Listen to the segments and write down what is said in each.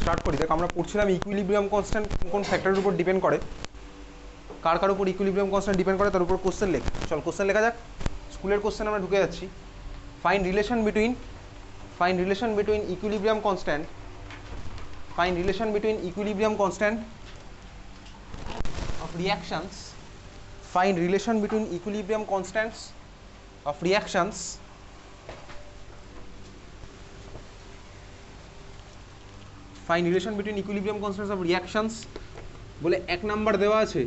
Start করি। দেখ আমরা পড়ছিলাম ইকুইলিব্রিয়াম কনস্ট্যান্ট কোন ফ্যাক্টরের উপর ডিপেন্ড করে, কার কার উপর ইকুইলিব্রিয়াম কনস্ট্যান্ট ডিপেন্ড করে তার উপর কোশ্চেন লেখ। চল কোশ্চেন লেখা যাক। স্কুলের কোশ্চেন আমরা ঢুকে যাচ্ছি। Find relation between equilibrium constant of reactions. Find relation between equilibrium constants of reactions বলে এক নাম্বার দেওয়া আছে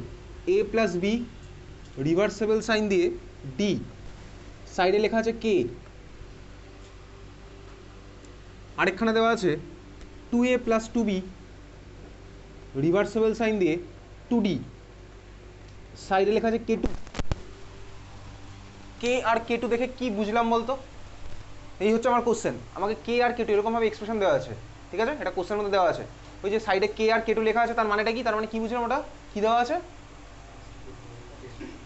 a plus B reversible sign দিয়ে ডি, সাইডে লেখা আছে কে। আরেকখানে দেওয়া আছে 2a plus 2b reversible sign দিয়ে 2d, সাইডে লেখা আছে কে টু। কে আর কে টু দেখে কি বুঝলাম বলতো? এই হচ্ছে আমার কোশ্চেন। আমাকে কে আর কে টু এরকমভাবে এক্সপ্রেশন দেওয়া আছে, ঠিক আছে? এটা কোশ্চেনের মধ্যে দেওয়া আছে। ওই যে সাইডে কে আর কে টু লেখা আছে তার মানেটা কি? তার মানে কি বুঝলাম ওটা? কি দেওয়া আছে?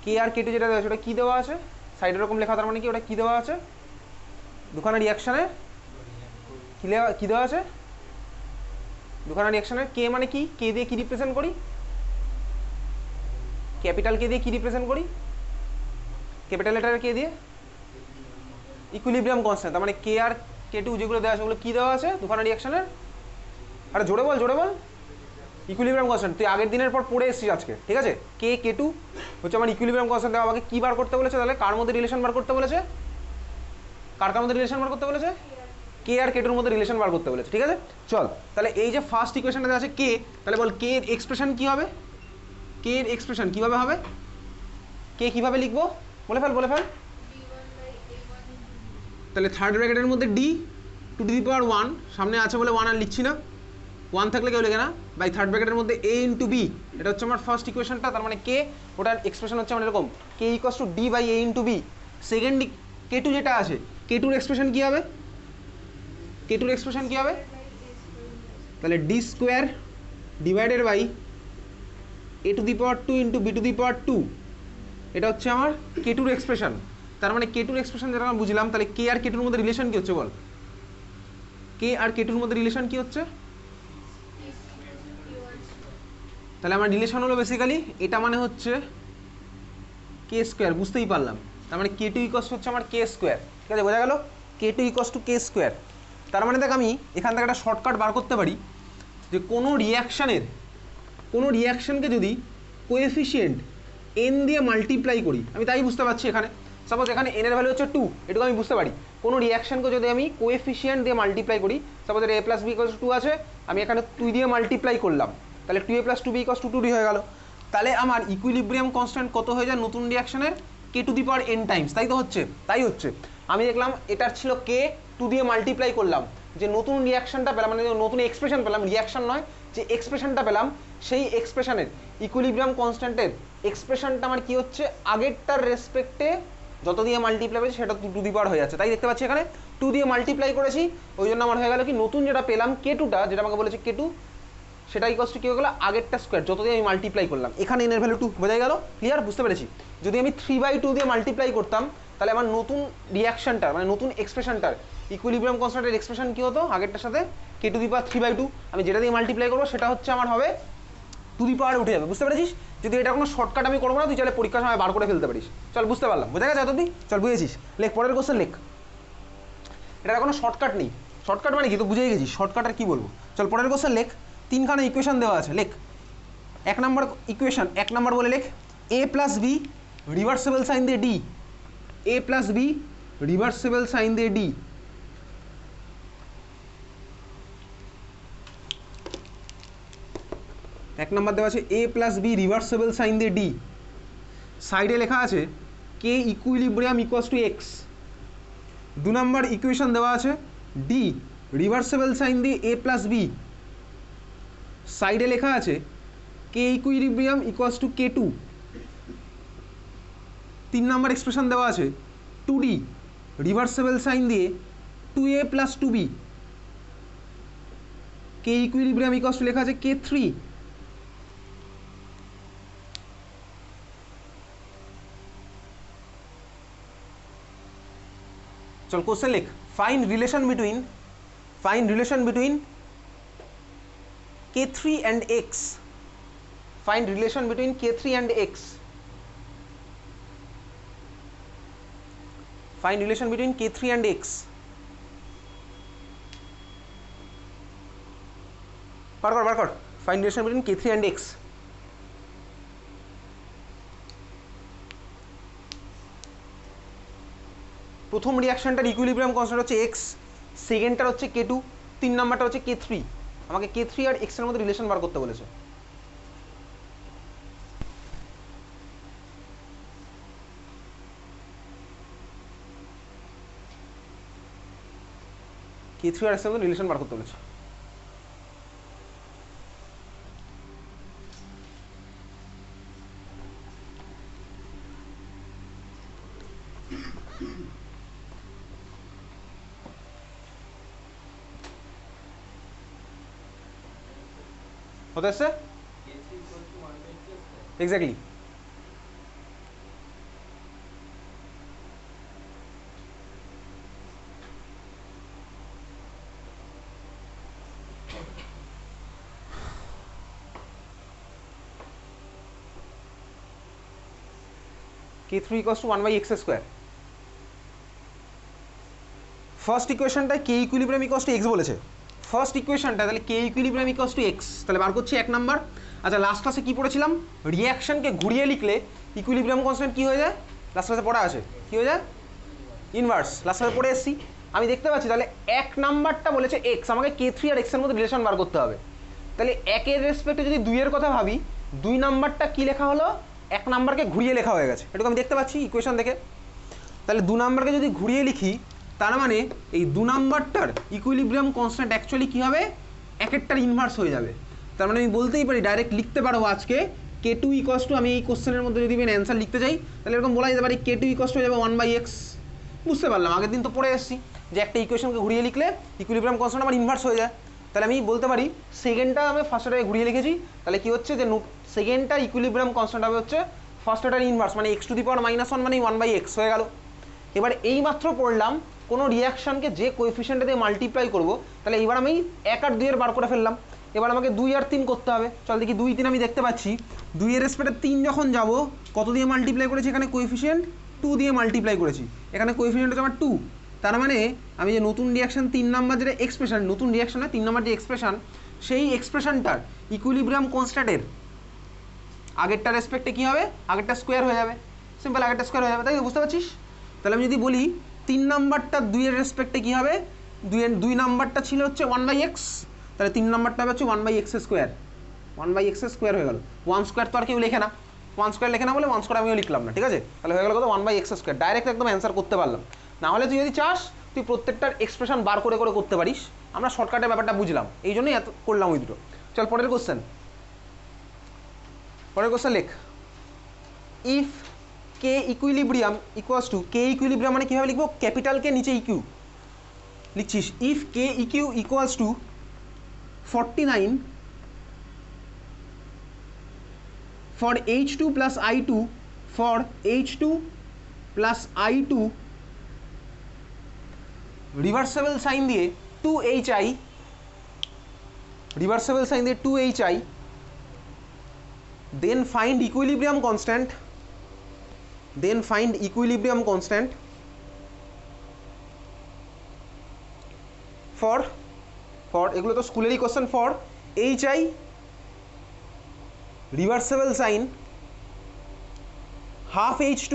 কে আর কে টু যেটা দেওয়া আছে ওটা কি দেওয়া আছে? সাইডে এরকম লেখা, তার মানে কি ওটা কি দেওয়া আছে? দুখানা রিয়াকশানে কি দেওয়া আছে? দুখানা রিয়াকশানে কে মানে কি? কে দিয়ে কি রিপ্রেজেন্ট করি? ক্যাপিটাল কে দিয়ে কি রিপ্রেজেন্ট করি? ক্যাপিটাল লেটার কে দিয়ে ইকুইলিব্রিয়াম কনস্ট্যান্ট। তার মানে কে আর কে টু যেগুলো দেওয়া আছে ওগুলো কি দেওয়া আছে দুখানা রিয়াকশনের? আরে জোরে বল ইকুইলিব্রিয়াম কনস্ট্যান্ট। তুই আগের দিনের পর পড়ে এসেছিস আজকে, ঠিক আছে? কে কে টু হচ্ছে আমার ইকুইলিব্রিয়াম কনস্ট্যান্ট। আমাকে কি বার করতে বলেছে তাহলে? কার মধ্যে রিলেশন বার করতে বলেছে? কার মধ্যে রিলেশন বার করতে বলেছে? কে আর কে টুর মধ্যে রিলেশন বার করতে বলেছে, ঠিক আছে? চল তাহলে এই যে ফার্স্ট ইকুয়েশনটা আছে কে, তাহলে বল কে এর এক্সপ্রেশন কি হবে? কে এর এক্সপ্রেশন কিভাবে হবে? কে কিভাবে লিখবো? বলে ফেল তাহলে থার্ড ব্র্যাকেটের মধ্যে ডি টু দি পাওয়ার 1, সামনে আছে বলে 1 আর লিখছি না, 1 থাকলে কেউ লেখে না, বাই থার্ড ব্র্যাকেটের মধ্যে এ ইন্টু বি। এটা হচ্ছে আমার ফার্স্ট ইকুয়েশনটা। তার মানে কে, ওটার এক্সপ্রেশন হচ্ছে আমার এরকম K equals to D by A into B. Second K two যেটা আছে, কে টুর এক্সপ্রেশন কী হবে? তাহলে D square divided by A to the power 2 into B to the power 2। এটা হচ্ছে আমার কে টুর এক্সপ্রেশন। তার মানে কে টুর এক্সপ্রেশন যেটা আমরা বুঝলাম, তাহলে কে আর কে টুর মধ্যে রিলেশন কি হচ্ছে বল? কে আর কে টুর মধ্যে রিলেশন কি হচ্ছে? তাহলে আমার রিলেশন হলো বেসিক্যালি এটা মানে হচ্ছে কে স্কোয়ার, বুঝতেই পারলাম। তার মানে কে টু ইকস হচ্ছে আমার কে স্কোয়ার, ঠিক আছে? বোঝা গেল? K two equals to K square. তার মানে দেখ আমি এখান থেকে একটা শর্টকাট বার করতে পারি যে কোনো রিয়াকশানকে যদি কোএফিসিয়েন্ট এন দিয়ে মাল্টিপ্লাই করি, আমি তাই বুঝতে পারছি এখানে। সাপোজ এখানে এন এর ভ্যালু হচ্ছে 2, এটুকু আমি বুঝতে পারি। কোনো রিয়াকশানকে যদি আমি কোএফিসিয়েন্ট দিয়ে মাল্টিপ্লাই করি, সাপোজ এটা এ প্লাস বি ইকস টু 2 আছে, আমি এখানে 2 দিয়ে মাল্টিপ্লাই করলাম, তাহলে 2a plus 2b equals to 2d হয়ে গেল। তাহলে আমার ইকুইলিব্রিয়াম কনস্ট্যান্ট কত হয়ে যায় নতুন রিয়াকশনের? K to the power N times. তাই হচ্ছে আমি দেখলাম এটার ছিল কে, 2 দিয়ে মাল্টিপ্লাই করলাম, যে নতুন রিয়াকশনটা পেলাম, মানে নতুন এক্সপ্রেশন পেলাম, রিয়াকশন নয়, যে এক্সপ্রেশনটা পেলাম সেই এক্সপ্রেশনের ইকুইলিব্রিয়াম কনস্ট্যান্টের এক্সপ্রেশনটা আমার কি হচ্ছে আগেরটার রেসপেক্টে যত দিয়ে মাল্টিপ্লাই করেছি সেটা 2 টু দি পাওয়ার হয়ে যাচ্ছে। তাই দেখতে পাচ্ছি এখানে 2 দিয়ে মাল্টিপ্লাই করেছি, ওই জন্য আমার হয়ে গেল কি নতুন যেটা পেলাম কে টুটা, যেটা আমাকে বলেছে কে টু, সেটা ইকস টু কি হয়ে গেলো আগেরটা স্কোয়ার যত দিয়ে আমি মাল্টিপ্লাই করলাম। এখানে এন এর ভ্যালু 2, বোঝা গেল? ক্লিয়ার? বুঝতে পেরেছি? যদি আমি 3/2 দিয়ে মাল্টিপ্লাই করতাম তাহলে আমার নতুন রিয়াকশনটার মানে নতুন এক্সপ্রেশনটার ইকুইলিব্রিয়াম কনস্ট্যান্টের এক্সপ্রেশন কি হতো আগেরটার সাথে? কে টু দি পাওয়ার 3/2। আমি যেটা দিয়ে মাল্টিপ্লাই করবো সেটা হচ্ছে আমার হবে টু দি পাওয়ার উঠে যাবে। বুঝতে পেরেছিস? যদি এটা কোনো শর্টকাট আমি করবো না, তুই চাইলে পরীক্ষার সময় বার করে ফেলতে পারিস। চল বুঝতে পারলাম, বোঝা গেছে এতদিন? চল বুঝেছিস, লেখ পরের কোশ্চেন লেখ। এটা কোনো শর্টকাট নেই। শর্টকাট মানে কি তো বুঝেই গেছিস, শর্টকাট আর কি বলবো। চল পরের কোশ্চেন লেখ। 3খানা ইকুয়েশন দেওয়া আছে, লেখ। 1 নম্বর ইকুয়েশন 1 নম্বর বলে লেখ A plus B reversible sign দিয়ে D, A plus B reversible sign দিয়ে ডি। এক নম্বর দেওয়া আছে A plus B reversible sign দিয়ে ডি, সাইডে লেখা আছে K equilibrium equals to X. 2 নম্বর ইকুয়েশন দেওয়া আছে ডি রিভার্সেবল সাইন দিয়ে এ প্লাস বি, সাইডে লেখা আছে K equilibrium equals to K two. 3 নম্বর এক্সপ্রেশন দেওয়া আছে 2d রিভার্সেবল সাইন দিয়ে 2a plus 2b, K equilibrium equals to লেখা আছে কে থ্রি। চল কোশ্চেন লেখ। Find relation between k3 and x. Find relation between k3 and x. Find relation between k3 and x. বার কর find relation between k3 and x. প্রথম রিঅ্যাকশনটার equilibrium constant হচ্ছে x, সেকেন্ডটার হচ্ছে k2, তিন নাম্বারটা হচ্ছে k3। আমাকে k3 আর x এর মধ্যে রিলেশন বার করতে বলেছে। k3 আর x এর মধ্যে রিলেশন বার করতে বলেছে। হতে আসছে exactly. k3 equals to 1/x square। First ইকুয়েশনটা k equilibrium equals to x বলেছে। ফার্স্ট ইকুয়েশনটা তাহলে k equilibrium equals to x, তাহলে বার করছি এক নাম্বার। আচ্ছা লাস্ট ক্লাসে কি পড়েছিলাম, রিঅ্যাকশনকে ঘুরিয়ে লিখলে ইকুইলিব্রিয়াম কনস্ট্যান্ট কি হয়ে যায়, লাস্ট ক্লাসে পড়া আছে কি হয়ে যায়, ইনভার্স। লাস্ট ক্লাসে পড়ে এসেছি, আমি দেখতে পাচ্ছি তাহলে এক নাম্বারটা বলেছে x, আমাকে k3 আর x এর মধ্যে রিলেশন বার করতে হবে। তাহলে একের রেসপেক্টে যদি দুইয়ের কথা ভাবি, দুই নাম্বারটা কি লেখা হলো, এক নাম্বারকে ঘুরিয়ে লেখা হয়ে গেছে, এটুকু আমি দেখতে পাচ্ছি ইকুয়েশন দেখে। তাহলে দু নাম্বারকে যদি ঘুরিয়ে লিখি, তার মানে এই দু নাম্বারটার ইকুইলিব্রিয়াম কনস্ট্যান্ট অ্যাকচুয়ালি কী হবে, একেরটার ইনভার্স হয়ে যাবে। তার মানে আমি বলতেই পারি, ডাইরেক্ট লিখতে পারবো আজকে k2 ইকুয়ালস টু, আমি এই কোশ্চেনের মধ্যে যদি আমি অ্যান্সার লিখতে যাই তাহলে এরকম বলা যেতে পারে k2 ইকুয়ালস টু হয়ে যাবে 1/x। বুঝতে পারলাম, আগের দিন তো পড়ে এসেছি যে একটা ইকুয়েশনকে ঘুরিয়ে লিখলে ইকুইলিব্রিয়াম কনস্ট্যান্ট আমার ইনভার্স হয়ে যায়। তাহলে আমি বলতে পারি সেকেন্ডটা আমি ফার্স্টটাকে ঘুরিয়ে লিখেছি, তাহলে কি হচ্ছে যে সেকেন্ডটা ইকুইলিব্রিয়াম কনস্ট্যান্ট হবে হচ্ছে ফার্স্টটার ইনভার্স, মানে x টু দি পাওয়ার -1 মানে 1/x হয়ে গেল। এবার এই মাত্র পড়লাম কোনো রিঅ্যাকশনকে যে কোএফিসিয়েন্টে দিয়ে মাল্টিপ্লাই করবো, তাহলে এবার আমি 1 আর 2 এর বার করে ফেললাম। এবার আমাকে 2 আর 3 করতে হবে। চল দেখি 2 3 আমি দেখতে পাচ্ছি 2 এর রেসপেক্টে 3 যখন যাব, কত দিয়ে মাল্টিপ্লাই করেছি, এখানে কোএফিসিয়েন্ট 2 দিয়ে মাল্টিপ্লাই করেছি, এখানে কোএফিসিয়েন্ট হচ্ছে আমার 2। তার মানে আমি যে নতুন রিঅ্যাকশন 3 নাম্বার যেটা এক্সপ্রেশন, নতুন রিঅ্যাকশন না 3 নাম্বার যে এক্সপ্রেশন, সেই এক্সপ্রেশনটার ইকুইলিব্রিয়াম কনস্ট্যান্টের আগেরটা রেসপেক্টে কী হবে, আগেরটা স্কোয়ার হয়ে যাবে, সিম্পল আগেরটা স্কোয়ার হয়ে যাবে, তাই তো? বুঝতে পারছিস? তাহলে আমি যদি বলি 3 নাম্বারটা 2 এর রেসপেক্টে কী হবে, 2 নাম্বারটা ছিল হচ্ছে 1/x, তাহলে 3 নাম্বারটা হবে হচ্ছে 1/x স্কোয়ার, 1/x স্কোয়ার হয়ে গেল। 1 স্কোয়ার তো আর কেউ লেখে না, 1 স্কোয়ার লেখে না বলে 1 স্কোয়ার আমিও লিখলাম না, ঠিক আছে? তাহলে হয়ে গেল কত, 1/x স্কোয়ার, ডাইরেক্ট একদম অ্যান্সার করতে পারলাম। না হলে তুই যদি চাস তুই প্রত্যেকটার এক্সপ্রেশন বার করে করে করতে পারিস, আমরা শর্টকাটের ব্যাপারটা বুঝলাম, এই জন্যই এত করলাম ওই দুটো। চল পরের কোশ্চেন, পরের কোশ্চেন লেখ। If k equilibrium equals to, k equilibrium মানে কীভাবে লিখবো, ক্যাপিটাল কে নিচে ইকিউ লিখছিস। If k EQ equals to 49 for H2 plus I2, for H2 plus I2 reversible sign দিয়ে 2HI, রিভার্সেবল সাইন দিয়ে 2HI, then find equilibrium constant, then find equilibrium constant for এগুলো তো স্কুলেরই question, for HI reversible sign half H2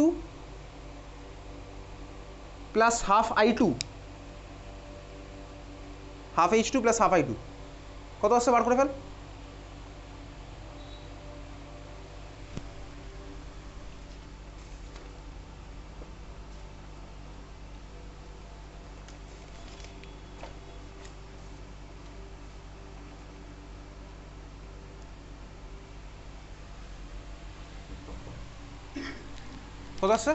plus half I2, half H2 plus half I2 কত আসছে বার করে fail. কত আসছে?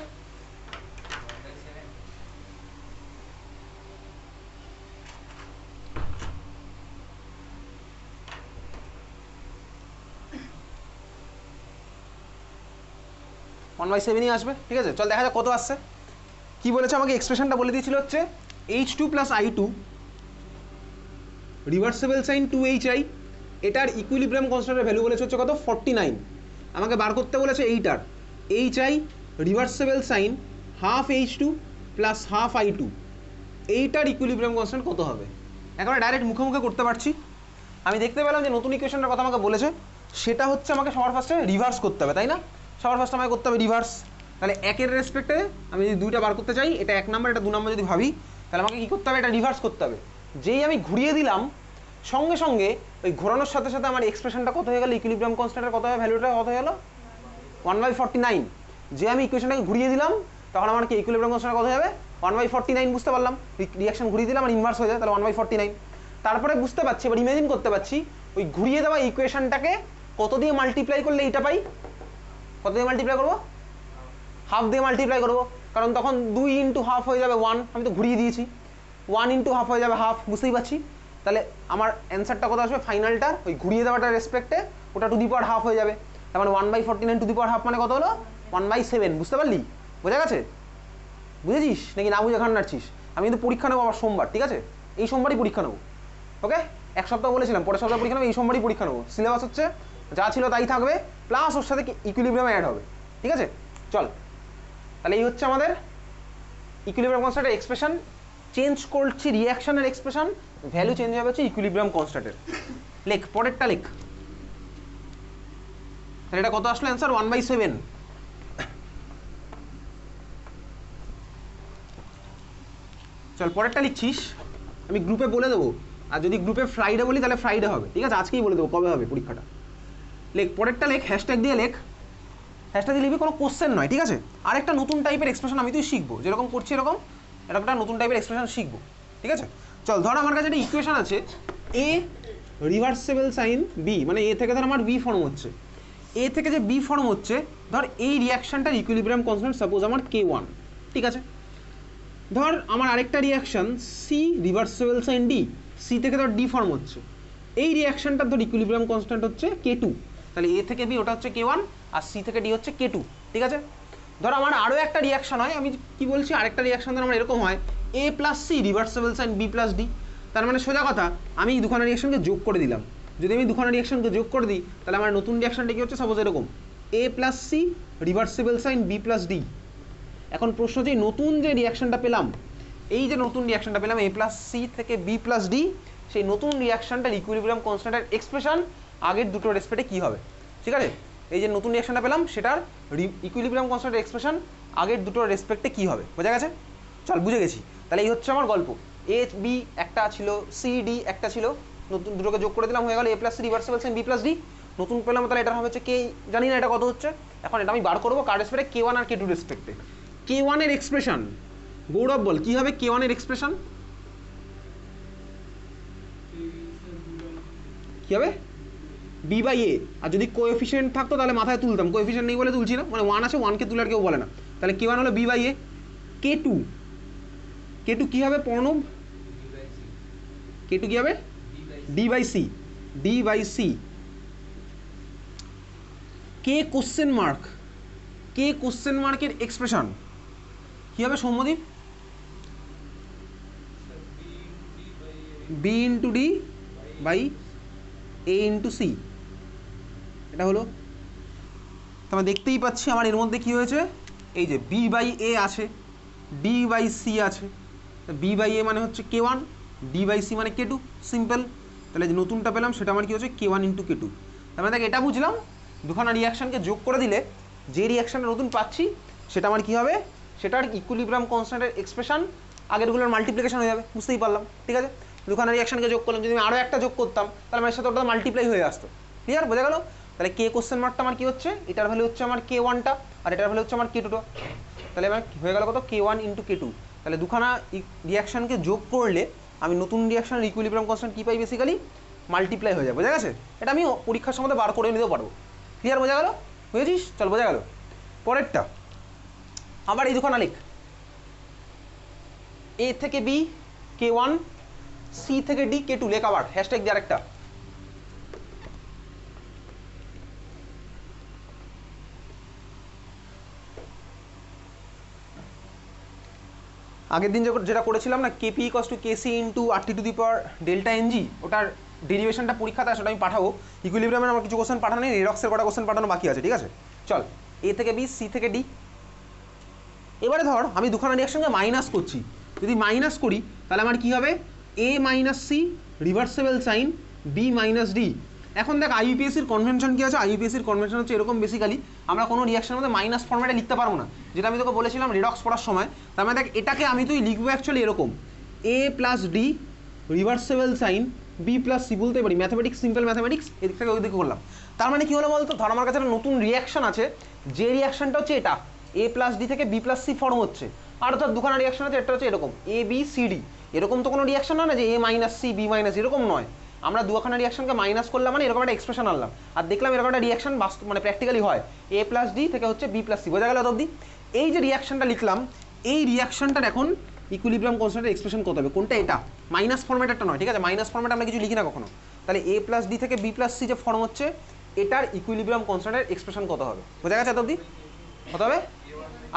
1/7ই আসবে, ঠিক আছে? চল দেখা যাক কত আসছে। কি বলেছে আমাকে, এক্সপ্রেশনটা বলে দিয়েছিল হচ্ছে H2 plus I2 reversible sign 2HI এটার ইকুইলিব্রিয়াম কনস্ট্যান্টের ভ্যালু বলেছে হচ্ছে কত 49, আমাকে বার করতে বলেছে এইটার HI reversible sign half H2 plus half I2, এইটার ইকুইলিব্রিয়াম কনস্ট্যান্ট কত হবে। এখন ডাইরেক্ট মুখে মুখে করতে পারছি। আমি দেখতে পেলাম যে নতুন ইকুয়েশনটার কথা আমাকে বলেছে, সেটা হচ্ছে আমাকে সবার ফার্স্টে রিভার্স করতে হবে, তাই না? সবার ফার্স্টে আমাকে করতে হবে রিভার্স। তাহলে একের রেসপেক্টে আমি যদি দুইটা বার করতে চাই, এটা 1 নাম্বার এটা 2 নাম্বার যদি ভাবি, তাহলে আমাকে কী করতে হবে, এটা রিভার্স করতে হবে। যেই আমি ঘুরিয়ে দিলাম সঙ্গে সঙ্গে ওই ঘোরানোর সাথে সাথে আমার এক্সপ্রেশনটা কত হয়ে গেল, ইকুইলিব্রিয়াম কনস্ট্যান্টের কত হবে, ভ্যালুটা কত হয়ে গেল 1/49। যে আমি ইকুয়েশনটাকে ঘুরিয়ে দিলাম তখন আমার কি ইকুইলিব্রিয়াম কনস্ট্যান্ট কত হবে 1/49, বুঝতে পারলাম। রিয়াকশন ঘুরিয়ে দিলাম আর ইনভার্স হয়ে যায়, তাহলে 1/49। তারপরে বুঝতে পারছি, এবার ইমাজিন করতে পারছি ওই ঘুরিয়ে দেওয়া ইকুয়েশনটাকে কত দিয়ে মাল্টিপ্লাই করলে এইটা পাই, কত দিয়ে মাল্টিপ্লাই করবো, হাফ দিয়ে মাল্টিপ্লাই করবো, কারণ তখন 2 ইন্টু হাফ হয়ে যাবে 1, আমি তো ঘুরিয়ে দিয়েছি, 1 ইন্টু হাফ হয়ে যাবে হাফ, বুঝতেই পারছি। তাহলে আমার অ্যান্সারটা কত আসবে ফাইনালটার, ওই ঘুরিয়ে দেওয়াটার রেসপেক্টে ওটা টু দি পাওয়ার হাফ হয়ে যাবে। তার মানে 1/49 টু দি পাওয়ার হাফ মানে কত হলো 1/7, বুঝতে পারলি, বোঝা গেছে? বুঝেছিস নাকি না বুঝে ঘাট নাড়ছিস? আমি কিন্তু পরীক্ষা নেবো আবার সোমবার, ঠিক আছে? এই সোমবারই পরীক্ষা নেবো, ওকে? 1 সপ্তাহ বলেছিলাম, পরের সপ্তাহ পরীক্ষা নেবো, এই সোমবারই পরীক্ষা নেবো। সিলেবাস হচ্ছে যা ছিল তাই থাকবে, প্লাস ওর সাথে ইকুইলিব্রিয়াম অ্যাড হবে, ঠিক আছে? চল, তাহলে এই হচ্ছে আমাদের ইকুইলিব্রিয়াম কনস্ট্যান্টের এক্সপ্রেশন। চেঞ্জ করছি রিয়াকশনের এক্সপ্রেশন, ভ্যালু চেঞ্জ হবে হচ্ছে ইকুইলিব্রিয়াম কনস্ট্যান্টের। লেখ পরেরটা লেখ, তাহলে এটা কত আসলো অ্যান্সার 1/7। চল পরেরটা লিখছিস, আমি গ্রুপে বলে দেবো, আর যদি গ্রুপে ফ্রাইডে বলি তাহলে ফ্রাইডে হবে, ঠিক আছে? আজকেই বলে দেবো কবে হবে পরীক্ষাটা। লেখ পরেরটা লেখ, হ্যাশট্যাগ দিয়ে লেখ, হ্যাশট্যাগ দিয়ে লিখবি, কোনো কোশ্চেন নয়, ঠিক আছে? আরেকটা নতুন টাইপের এক্সপ্রেশন আমি তুই শিখবো, যেরকম করছি এরকম একটা নতুন টাইপের এক্সপ্রেশন শিখবো, ঠিক আছে? চল ধর আমার কাছে একটা ইকুয়েশন আছে, এ রিভার্সেবল সাইন বি, মানে এ থেকে ধর আমার বি ফর্ম হচ্ছে, এ থেকে যে বি ফর্ম হচ্ছে, ধর এই রিয়াকশনটার ইকুইলিব্রিয়াম কনস্ট্যান্ট সাপোজ আমার K1, ঠিক আছে? ধর আমার আরেকটা reaction C reversible sign D, C থেকে ধর ডি ফর্ম হচ্ছে, এই রিয়াকশনটার ধর ইকুইলিব্রিয়াম কনস্ট্যান্ট হচ্ছে K2, তাহলে এ থেকে বি ওটা হচ্ছে K1 আর সি থেকে ডি হচ্ছে K2, ঠিক আছে? ধর আমার আরও একটা রিয়াকশন হয়, আমি কি বলছি, আরেকটা রিয়াকশন ধর আমার এরকম হয় A plus C reversible sign B plus D, তার মানে সোজা কথা আমি দুখানা রিয়াকশনকে যোগ করে দিলাম। যদি আমি দুখানা রিয়াকশনকে যোগ করে দিই তাহলে আমার নতুন রিয়াকশনটা কি হচ্ছে, সাপোজ এরকম A plus C reversible sign B plus D. এখন প্রশ্ন যে নতুন যে রিয়াকশনটা পেলাম, এই যে নতুন রিয়াকশনটা পেলাম এ প্লাস সি থেকে বি প্লাস ডি, সেই নতুন রিয়াকশনটার ইকুইলিব্রিয়াম কনস্ট্যান্টের এক্সপ্রেশন আগের দুটো রেসপেক্টে কী হবে, ঠিক আছে? এই যে নতুন রিয়াকশনটা পেলাম সেটার ইকুইলিব্রিয়াম কনস্ট্যান্টের এক্সপ্রেশন আগের দুটো রেসপেক্টে কী হবে, বোঝা গেছে? চল বুঝে গেছি, তাহলে এই হচ্ছে আমার গল্প। এ বি একটা ছিল, সি ডি একটা ছিল, নতুন দুটোকে যোগ করে দিলাম, হয়ে গেল A plus C reversible sign B plus D. নতুন পেলাম, তাহলে এটা হবে হচ্ছে কে, জানি না এটা কত হচ্ছে, এখন এটা আমি বার করবো কার রেসপেক্টে, K1 আর K2 রেসপেক্টে। K1 এর এক্সপ্রেশন, গৌরব বল কি হবে K1 এর এক্সপ্রেশন, কি হবে বি বাই এ, আর যদি কোএফিসিয়েন্ট থাকতো তাহলে মাথায় তুলতাম, কোএফিসিয়েন্ট নেই বলে তুলছি না, মানে 1 আছে 1কে তুলে আর কেউ বলে না, তাহলে K1 হলো বি বাই এ। K2 কি হবে প্রণব, K2 কি হবে D by C, D by C. K question mark, K question মার্কের এক্সপ্রেশন কি হবে Soumyadeep, B into D by A into C, এটা হলো। তোমরা দেখতেই পাচ্ছি আমার এর মধ্যে কি হয়েছে, এই যে বি বাই এ আছে, ডি বাই সি আছে, বি বাই এ মানে হচ্ছে K1, ডি বাই সি মানে K2, সিম্পল। তাহলে যে নতুনটা পেলাম সেটা আমার কি হচ্ছে K1 ইন্টু K2। তার মানে দেখ এটা বুঝলাম, দুখানা রিয়াকশানকে যোগ করে দিলে যে রিয়াকশানটা নতুন পাচ্ছি সেটা আমার কি হবে, সেটার ইকুইলিব্রিয়াম কনস্ট্যান্টের এক্সপ্রেশন আগেরগুলোর মাল্টিপ্লিকেশন হয়ে যাবে, বুঝতেই পারলাম, ঠিক আছে? দুখানা রিয়াকশানকে যোগ করলাম, যদি আমি আরও একটা যোগ করতাম তাহলে আমার সাথে ওটা মাল্টিপ্লাই হয়ে আসতো, ক্লিয়ার, বোঝা গেল? তাহলে কে কোশ্চেন মার্কটা আমার কি হচ্ছে, এটার ভ্যালু হচ্ছে আমার K1টা আর এটার ভ্যালু হচ্ছে আমার K2টা, তাহলে আমার হয়ে গেল কত K1 ইন্টু K2। তাহলে দুখানা রিয়াকশানকে যোগ করলে আমি নতুন রিয়াকশানের ইকুইলিব্রিয়াম কনস্ট্যান্ট কী পাই, বেসিক্যালি মাল্টিপ্লাই হয়ে যাবে, বোঝা গেছে? এটা আমি পরীক্ষার সময় বার করে নিতেও পারবো, ক্লিয়ার, বোঝা গেল? বুঝেছিস? চল বোঝা গেল। পরেরটা আবার এই দুখানা লিখ, এ থেকে বি K1, সি থেকে ডি K2, লেখ আবার হ্যাশট্যাগ দিয়ে আরেকটা। আগের দিন যেটা করেছিলাম না, K P equals to K C into RT to the power delta N G, ওটার ডেরিভেশনটা পরীক্ষাতে আসলে আমি পাঠাবো। ইকুইলিব্রিয়ামের আমার কিছু কোশ্চেন পাঠানো নেই, রেডক্সের কটা কোশ্চেন পাঠানো বাকি আছে, ঠিক আছে? চল, এ থেকে বি, সি থেকে ডি। এবারে ধর আমি দুখানা রিয়াকশনকে মাইনাস করছি, যদি মাইনাস করি তাহলে আমার কি হবে, A minus C reversible sign B minus D. এখন দেখ আইইউপিএসসির কনভেনশন কি আছে, আইইউপিএসসির কনভেনশন হচ্ছে এরকম, বেসিক্যালি আমরা কোনো রিয়াকশনের মধ্যে মাইনাস ফর্মেটে লিখতে পারবো না, যেটা আমি তোকে বলেছিলাম রিডক্স পড়ার সময়। তার মানে দেখ এটাকে আমি তুই লিখবো অ্যাকচুয়ালি এরকম, A plus D reversible sign B plus C বলতে পারি, ম্যাথামেটিক্স, সিম্পল ম্যাথামেটিক্স, এদিক থেকে ওই দিকে করলাম। তার মানে কি হলো বলতো, ধর আমার কাছে একটা নতুন রিয়াকশন আছে, যে রিয়াকশনটা হচ্ছে এটা এ প্লাস ডি থেকে বি প্লাস সি ফর্ম হচ্ছে, আর ধর দুখানা রিয়াকশন আছে, একটা হচ্ছে এরকম এ বি সি ডি। এরকম তো কোনো রিয়াকশন নয় না যে এ মাইনাস সি বি মাইনাস, এরকম নয়। আমরা দুখানা রিয়াকশনকে মাইনাস করলাম মানে এরকম একটা এক্সপ্রেশন আনলাম, আর দেখলাম এরকম একটা রিয়াকশন বাস্তব মানে প্র্যাকটিক্যালি হয়, এ প্লাস ডি থেকে হচ্ছে বি প্লাস সি। বোঝা গেল অবধি? এই যে রিয়াকশনটা লিখলাম, এই রিয়াকশনটার এখন ইকুইলিব্রিয়াম কনস্ট্যান্টের এক্সপ্রেশন কত হবে, কোনটা এটা, মাইনাস ফর্মেটটা নয়, ঠিক আছে? মাইনাস ফর্মেট আমরা কিছু লিখি না কখনো। তাহলে এ প্লাস ডি থেকে বি প্লাস সি যে ফর্ম হচ্ছে, এটার ইকুইলিব্রিয়াম কনস্ট্যান্টের এক্সপ্রেশন কত হবে? বোঝা গেছে এত অবধি? কত হবে?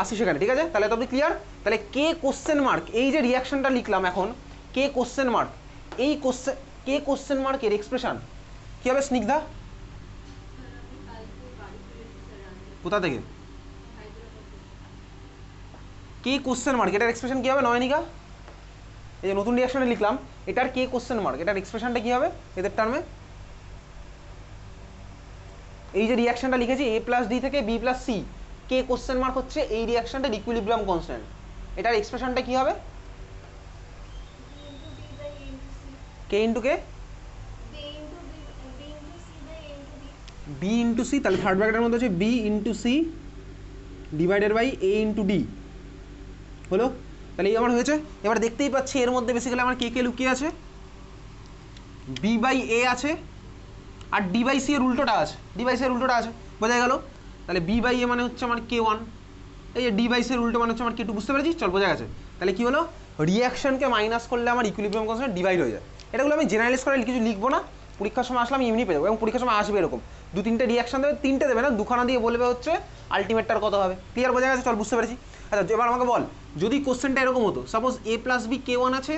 80 সেকেন্ড, ঠিক আছে? তাহলে এত অবধি ক্লিয়ার? তাহলে কে কোশ্চেন মার্ক, এই যে রিয়াকশনটা লিখলাম এখন, কে কোশ্চেন মার্ক, এই কোশ্চেন, কে কোশ্চেন মার্কের এক্সপ্রেশন কি হবে স্নিগ্ধা? কোথা থেকে? কে কোশ্চেন মার্ক এটার এক্সপ্রেশন কি হবে নয়নিকা? এই যে নতুন রিয়াকশনে লিখলাম, এটার কে কোশ্চেন মার্ক, এটার এক্সপ্রেশনটা কি হবে এদের টার্মে? এই যে রিয়াকশনটা লিখেছি এ প্লাস ডি থেকে B plus C, K question mark হচ্ছে এই রিয়াকশনটার ইকুইলিব্রিয়াম কনস্ট্যান্ট, এটার এক্সপ্রেশনটা কি হবে? K into K, B into C, তাহলে থার্ড ব্র্যাকেটের মধ্যে হচ্ছে B into C divided by A into D হলো। তাহলে এই আমার হয়েছে। এবার দেখতেই পাচ্ছি এর মধ্যে বেসিক্যালি আমার কে কে লুকিয়ে আছে, বি বাই এ আছে, আর ডি বাই সি এর উল্টোটা আছে, ডি বাই সি এর উল্টোটা আছে। বোঝা গেল? তাহলে বি বাই এ মানে হচ্ছে আমার কে ওয়ান, এই যে ডি বাই সি এর উল্টো মানে হচ্ছে আমার কে টু। বুঝতে পেরেছিস? চল, বোঝা গেছে। তাহলে কি হলো, রিয়াকশনকে মাইনাস করলে আমার ইকুইলিব্রিয়াম কনস্ট্যান্ট ডিভাইড হয়ে যায়। এটাগুলো আমি জেনারেলাইজ করে কিছু লিখবো না, পরীক্ষার সময় আসলে আমি এমনি পেয়ে যাবো, এবং পরীক্ষার সময় আসবে এরকম দু তিনটে রিয়াকশন দেবে, তিনটে দেবে না, দুখানা দিয়ে বলবে হচ্ছে আলটিমেটটার কত হবে। ক্লিয়ার? বোঝা গেছে? চল, বুঝতে পেরেছি। আচ্ছা, এবার আমাকে বল, যদি কোশ্চেনটা এরকম হতো, সাপোজ এ প্লাস বি কে ওয়ান আছে,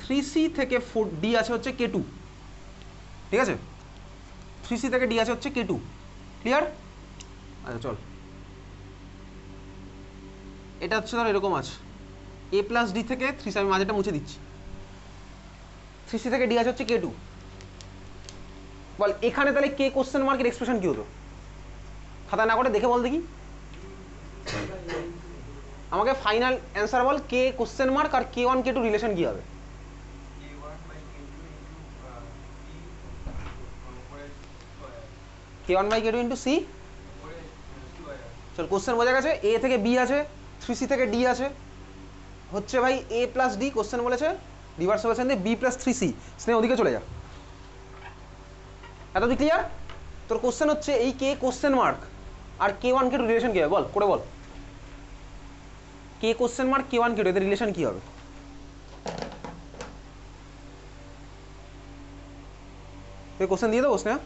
3c থেকে 4d আছে হচ্ছে কে টু, ঠিক আছে? 3c থেকে d আছে হচ্ছে কে টু। ক্লিয়ার? আচ্ছা চল, এটা হচ্ছে ধর এরকম আছে, এ প্লাস ডি থেকে 3c, আমি মাঝেটা মুছে দিচ্ছি, 3c থেকে d আছে হচ্ছে কে টু। বল এখানে তাহলে কে কোশ্চেন মার্কের এক্সপ্রেশন কি হতো? খাতা না করে দেখে বল দেখি, আমাকে ফাইনাল অ্যান্সার বল, কে কোশ্চেন মার্ক আর K one K two relation কি হবে? K one by K two into C. চল, কোশ্চেন বোঝা গেছে। এ থেকে বি আছে, 3c থেকে ডি আছে, হচ্ছে ভাই এ প্লাস ডি, কোশ্চেন বলেছে রিভার্সেবল সাইন দিয়ে বি প্লাস 3c। স্নেহ ওদিকে চলে যা, এতদিন ক্লিয়ার? তোর কোশ্চেন হচ্ছে এই কে কোশ্চেন মার্ক আর K one K two relation কি হবে, বল করে বল। K question mark K one K two এদের রিলেশন কি হবে? তুই কোশ্চেন দিয়ে দেবো Sneha?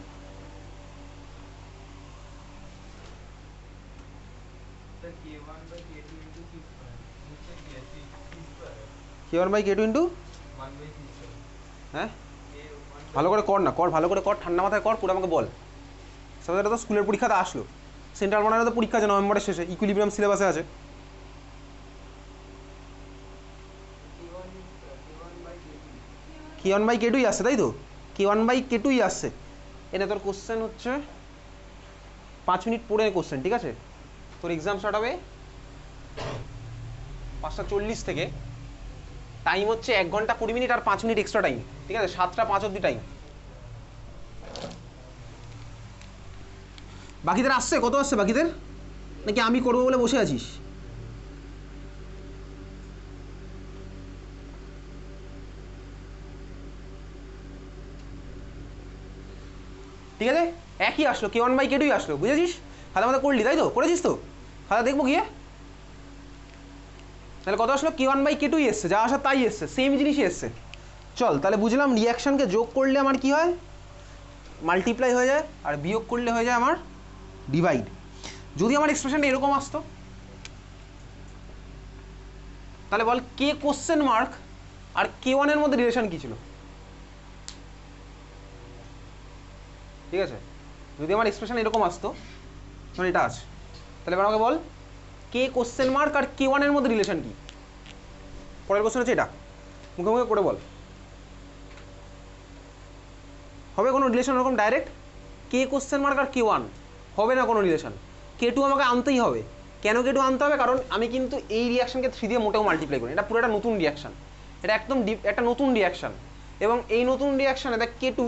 K one by K two into, হ্যাঁ ভালো করে কর না, কর ভালো করে কর, ঠান্ডা মাথায় কর, পুরো আমাকে বল। সাথে এটা তো স্কুলের পরীক্ষাতে আসলো, সেন্ট্রাল মনে তো পরীক্ষা আছে নভেম্বরের শেষে, ইকুইলিব্রিয়াম সিলেবাসে আছে। কে ওয়ান বাই কে টুই আসছে, তাই তো? কে ওয়ান বাই কে টুই আসছে। এটা তোর কোশ্চেন হচ্ছে 5 মিনিট পরে কোশ্চেন, ঠিক আছে? তোর এক্সাম স্টার্ট হবে 5:40 থেকে, টাইম হচ্ছে 1 ঘন্টা 20 মিনিট আর 5 মিনিট এক্সট্রা টাইম, ঠিক আছে? 7টা 5 অব্দি টাইম। বাকিদের আসছে? কত আসছে বাকিদের? নাকি আমি করবো বলে বসে আছিস? ঠিক আছে, একই আসলো, কে ওয়ান বাই কে টুই আসলো, বুঝেছিস? খাতা মাথা করলি তাই তো? করেছিস তো? খাতা দেখবো গিয়ে। তাহলে কত আসলো? কে ওয়ান বাই কে টুই এসছে, যা আসার তাই এসছে, সেম জিনিসই এসছে। চল, তাহলে বুঝলাম রিয়াকশনকে যোগ করলে আমার কি হয়, মাল্টিপ্লাই হয়ে যায়, আর বিয়োগ করলে হয়ে যায় আমার ডিভাইড। যদি আমার এক্সপ্রেশনটা এরকম আসতো, তাহলে বল কে কোশ্চেন মার্ক আর কে ওয়ানের মধ্যে রিলেশন কি ছিল? ঠিক আছে, যদি আমার এক্সপ্রেশন এরকম আসতো, মানে এটা আছে, তাহলে এবার আমাকে বল কে কোশ্চেন মার্ক আর কে ওয়ানের মধ্যে রিলেশন কি? পরের কোশ্চেন হচ্ছে এটা, মুখে মুখে করে বল, হবে কোনো রিলেশন এরকম ডাইরেক্ট? কে কোশ্চেন মার্ক আর কে ওয়ান হবে না কোনো রিলেশন। কে টু আমাকে আনতেই হবে। কেন কে টু আনতে হবে? কারণ আমি কিন্তু এই রিয়াকশনকে 3 দিয়ে মোটেও মাল্টিপ্লাই করি, এটা পুরো একটা নতুন রিয়াকশন, এটা একদম একটা নতুন রিয়াকশন, এবং এই নতুন রিয়াকশানে দেখ কে টু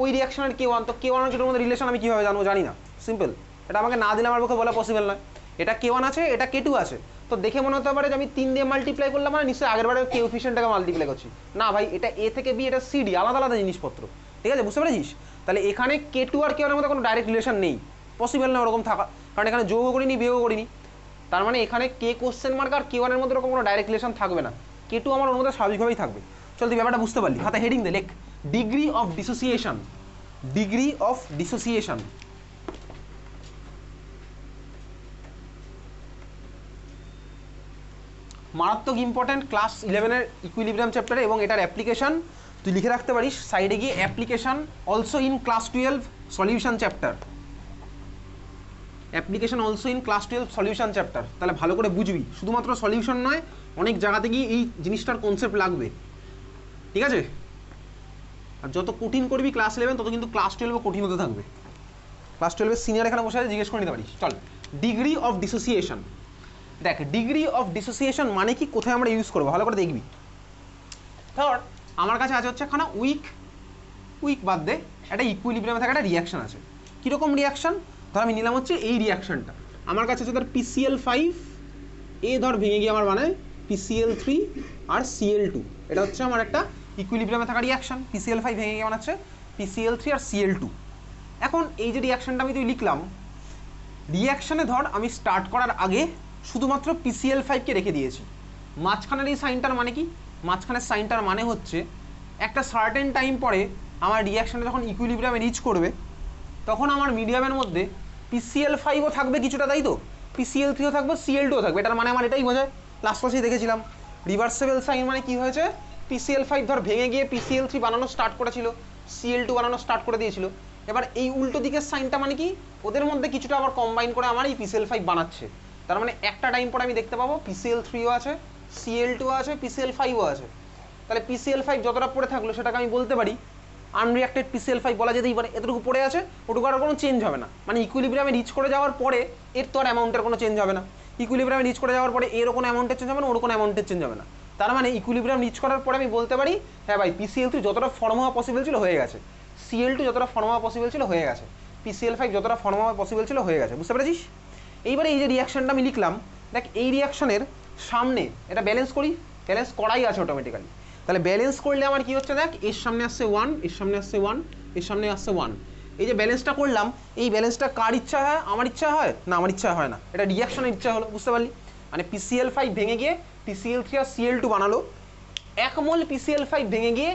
ওই রিয়াকশনের কে ওয়ান, তো কে ওয়ান আর কে টুর মধ্যে রিলেশন আমি কীভাবে জানবো? জানি না, সিম্পল, এটা আমাকে না দিলে আমার পক্ষে বলা পসিবল নয়। এটা কে ওয়ান আছে, এটা কে টু আছে, তো দেখে মনে হতে পারে যে আমি 3 দিয়ে মাল্টিপ্লাই করলাম মানে নিশ্চয়ই আগের বারে কোএফিশিয়েন্টটাকে মাল্টিপ্লাই করছি। না ভাই, এটা এ থেকে বি, এটা সিডি, আলাদা আলাদা জিনিসপত্র, ঠিক আছে, বুঝতে পেরেছিস? তাহলে এখানে কে টু আর কে ওয়ানের মধ্যে কোনো ডাইরেক্ট রিলেশন নেই, পসিবল না ওরকম থাকা, কারণ এখানে যোগও করিনি বিয়োগও করিনি। তার মানে এখানে কে কোশ্চেন মার্ক আর কে ওয়ানের মধ্যে এরকম কোনো ডাইরেক্ট রিলেশন থাকবে না, কে টু আমার ওর মধ্যে স্বাভাবিকভাবেই থাকবে। চল তুই ব্যাপারটা বুঝতে পারলি, হাতে হেডিং দে, লেখ degree of dissociation, degree of dissociation. মারাত্মক ইম্পর্টেন্ট ক্লাস 11-এর ইকুইলিব্রিয়াম চ্যাপ্টারে, এবং এটার অ্যাপ্লিকেশন তুই লিখে রাখতে পারিস সাইডে গিয়ে, application also in class 12 solution chapter, application also in class 12 solution chapter. তাহলে ভালো করে বুঝবি, শুধুমাত্র সলিউশন নয়, অনেক জায়গাতে গিয়ে এই জিনিসটার কনসেপ্ট লাগবে, ঠিক আছে? আর যত কঠিন করবি ক্লাস 11 তত কিন্তু ক্লাস 12ও কঠিন হতে থাকবে। ক্লাস 12-এর সিনিয়র এখানে বসে আছে, জিজ্ঞেস করে নিতে পারিস। চল, ডিগ্রি অফ ডিসোসিয়েশন। দেখ ডিগ্রি অফ ডিসোসিয়েশন মানে কি, কোথায় আমরা ইউজ করবো ভালো করে দেখবি। ধর আমার কাছে আছে হচ্ছে একখানা উইক বাদ দে, একটা ইকুইলিব্রিয়ামে থাকা একটা রিয়াকশন আছে। কীরকম রিয়াকশন? ধর আমি নিলাম হচ্ছে এই রিয়াকশনটা, আমার কাছে আছে ধর PCl5, এ ধর ভেঙে গিয়ে আমার বানায় PCl3 আর Cl2, এটা হচ্ছে আমার একটা ইকুইলিব্রিয়ামে থাকা রিয়াকশন। PCl5 ভেঙে গিয়ে বানাচ্ছে PCl3 আর Cl2। এখন এই যে রিয়াকশনটা আমি তুই লিখলাম, রিয়াকশনে ধর আমি স্টার্ট করার আগে শুধুমাত্র PCl5কে রেখে দিয়েছি। মাঝখানের এই সাইনটার মানে কি? মাঝখানের সাইনটার মানে হচ্ছে একটা সার্টেন টাইম পরে আমার রিয়াকশনটা যখন ইকুইলিব্রিয়ামে রিচ করবে, তখন আমার মিডিয়ামের মধ্যে PCl5ও থাকবে কিছুটা, তাই তো? PCl3ও থাকবে, Cl2ও থাকবে। এটার মানে আমার এটাই বোঝায়, লাস্ট ক্লাসেই দেখেছিলাম রিভার্সেবল সাইন মানে কি হয়েছে, PCl5 ধর ভেঙে গিয়ে PCl3 বানানো স্টার্ট করেছিল, Cl2 বানানো স্টার্ট করে দিয়েছিল। এবার এই উল্টো দিকের সাইনটা মানে কি, ওদের মধ্যে কিছুটা আবার কম্বাইন করে আমার এই PCl5 বানাচ্ছে। তার মানে একটা টাইম পরে আমি দেখতে পাবো PCl3ও আছে, Cl2ও আছে, PCl5ও আছে। তাহলে PCl5 যতটা পড়ে থাকলো সেটাকে আমি বলতে পারি আনরিঅ্যাক্টেড PCl5 বলা যেতেই পারে। এতটুকু পড়ে আছে, ওটুকু আর কোনো চেঞ্জ হবে না, মানে ইকুইলিব্রিয়ামে রিচ করে যাওয়ার পরে এর তো আর অ্যামাউন্টের কোনো চেঞ্জ হবে না। ইকুইলিব্রিয়ামে রিচ করে যাওয়ার পরে এরও কোনো অ্যামাউন্টের চেঞ্জ হবে না, ওর কোনো অ্যামাউন্টের চেঞ্জ হবে না। তার মানে ইকুইলিব্রিয়াম রিচ করার পরে আমি বলতে পারি হ্যাঁ ভাই PCl3 যতটা ফর্ম হওয়া পসিবল ছিল হয়ে গেছে, Cl2 যতটা ফর্ম হওয়া পসিবল ছিল হয়ে গেছে, PCl5 যতটা ফর্ম হওয়া পসিবল ছিল হয়ে গেছে, বুঝতে পেরেছিস? এইবারে এই যে রিয়াকশনটা আমি লিখলাম, দেখ এই রিয়াকশনের সামনে এটা ব্যালেন্স করি, ব্যালেন্স করাই আছে অটোমেটিক্যালি। তাহলে ব্যালেন্স করলে আমার কি হচ্ছে, দেখ এর সামনে আসছে 1, এর সামনে আসছে 1, এর সামনে আসছে 1। এই যে ব্যালেন্সটা করলাম, এই ব্যালেন্সটা কার ইচ্ছা হয়? আমার ইচ্ছা হয় না, আমার ইচ্ছা হয় না, এটা রিয়াকশনের ইচ্ছা হলো, বুঝতে পারলি? মানে PCl5 ভেঙে গিয়ে PCl3 আর Cl2 বানালো, 1 মোল PCl5 ভেঙে গিয়ে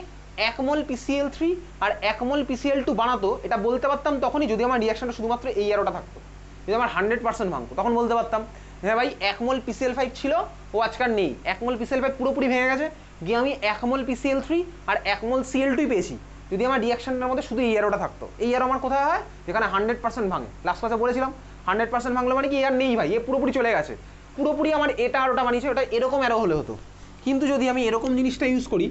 1 মোল PCl3 আর 1 মোল PCl2 বানাতো। এটা বলতে পারতাম তখনই যদি আমার রিয়াকশনটা শুধুমাত্র এই অ্যারোটা থাকতো, যদি আমার 100% ভাঙতো, তখন বলতে পারতাম হ্যাঁ ভাই 1 মোল PCl5 ছিল, ও আজকাল নেই, 1 মোল PCl5 পুরোপুরি ভেঙে গেছে, গিয়ে আমি 1 মোল PCl3 আর 1 মোল Cl2 পেয়েছি। যদি আমার রিয়াকশনটার মধ্যে শুধু এই অ্যারোটা থাকতো, এই অ্যারো আমার কোথায় হয়? যেখানে 100% ভাঙে। লাস্ট ক্লাসে বলেছিলাম 100% ভাঙলো মানে কি, আর নেই ভাই, এ পুরোপুরি চলে গেছে, পুরোপুরি আমার এটা আর ওটা বানিয়েছে, ওটা এরকম অ্যারো হলে হতো। কিন্তু যদি আমি এরকম জিনিসটা ইউজ করি,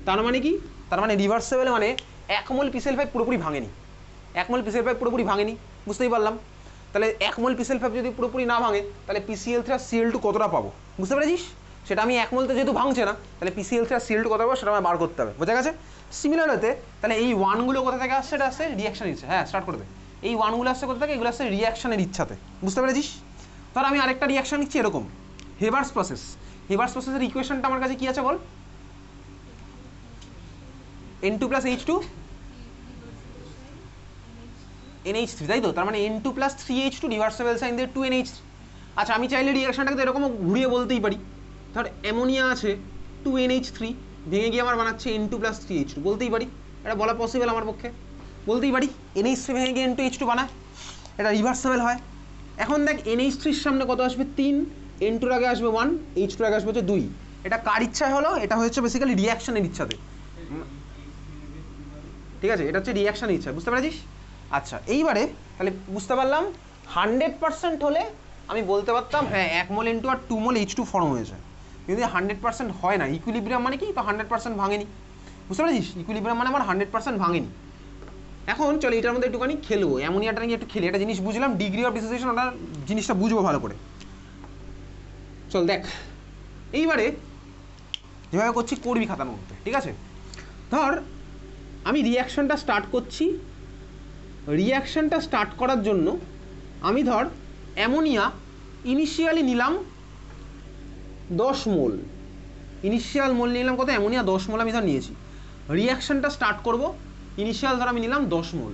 তার মানে কি, তার মানে রিভার্সেবল মানে 1 মোল PCl5 পুরোপুরি ভাঙেনি, 1 মোল PCl5 পুরোপুরি ভাঙেনি, বুঝতেই পারলাম। তাহলে 1 মোল PCl5 যদি পুরোপুরি না ভাঙে, তাহলে PCl3 আর Cl2 কতটা পাবো, বুঝতে পেরেছিস? সেটা আমি 1 মোলতে যেহেতু ভাঙছে না, তাহলে PCl3 আর Cl2 কত পাবো সেটা আমার বার করতে হবে, বোঝা গেছে? সিমিলার হতে তাহলে এই 1গুলো কোথা থেকে আসছে? এটা আসছে রিয়াকশনের ইচ্ছা। হ্যাঁ, স্টার্ট করবে। এই 1গুলো আসছে কোথা থেকে? এগুলো আসছে রিয়াকশনের ইচ্ছাতে, বুঝতে পেরেছিস? ধর আমি আরেকটা রিয়াকশন নিচ্ছি এরকম, হেবার্স প্রসেস। হেবার্স প্রসেসের ইকুয়েশনটা আমার কাছে কি আছে বল? N2 + H2 NH3, তাই তো? তার মানে N2 + 3H2 রিভার্সেবল সাইন দিয়ে 2NH3। আচ্ছা, আমি চাইলে রিয়াকশনটাকে তো এরকম ঘুরিয়ে বলতেই পারি, ধর অ্যামোনিয়া আছে 2NH3 ভেঙে গিয়ে আমার বানাচ্ছে N2 + 3H2, বলতেই পারি, এটা বলা পসিবল আমার পক্ষে, বলতেই পারি NH3 ভেঙে গিয়ে N2H2 বানায়, এটা রিভার্সেবল হয়। এখন দেখ NH3-র সামনে কত আসবে? 3, N2-র আগে আসবে 1, H2-র আগে আসবে হচ্ছে 2। এটা কার ইচ্ছায় হলো? এটা হচ্ছে বেসিক্যালি রিয়াকশনের ইচ্ছাতে, ঠিক আছে? এটা হচ্ছে রিয়াকশনের ইচ্ছা, বুঝতে পেরেছিস? আচ্ছা এইবারে তাহলে বুঝতে পারলাম 100% হলে আমি বলতে পারতাম হ্যাঁ 1 মোল ইন্টু আর 2 মোল H2 ফর্ম হয়েছে। যদি 100% হয় না, ইকুইলিব্রিয়াম মানে কি, তো 100% ভাঙেনি, বুঝতে পারছিস? ইকুইলিব্রিয়াম মানে আমার 100% ভাঙেনি। এখন চলো এটার মধ্যে একটুখানি খেলবো, অ্যামোনিয়াটা নিয়ে একটু খেলি, একটা জিনিস বুঝলাম, ডিগ্রি অফ ডিসোসিয়েশন, ওটা জিনিসটা বুঝবো ভালো করে। চল দেখ এইবারে যেভাবে করছি করবি খাতার মধ্যে, ঠিক আছে? ধর আমি রিয়াকশনটা স্টার্ট করছি, রিয়াকশনটা স্টার্ট করার জন্য আমি ধর অ্যামোনিয়া ইনিশিয়ালি নিলাম 10 মোল, ইনিশিয়াল মোল নিলাম কত, অ্যামোনিয়া 10 মোল আমি ধর নিয়েছি। রিয়াকশনটা স্টার্ট করব, ইনিশিয়াল ধর আমি নিলাম 10 মোল।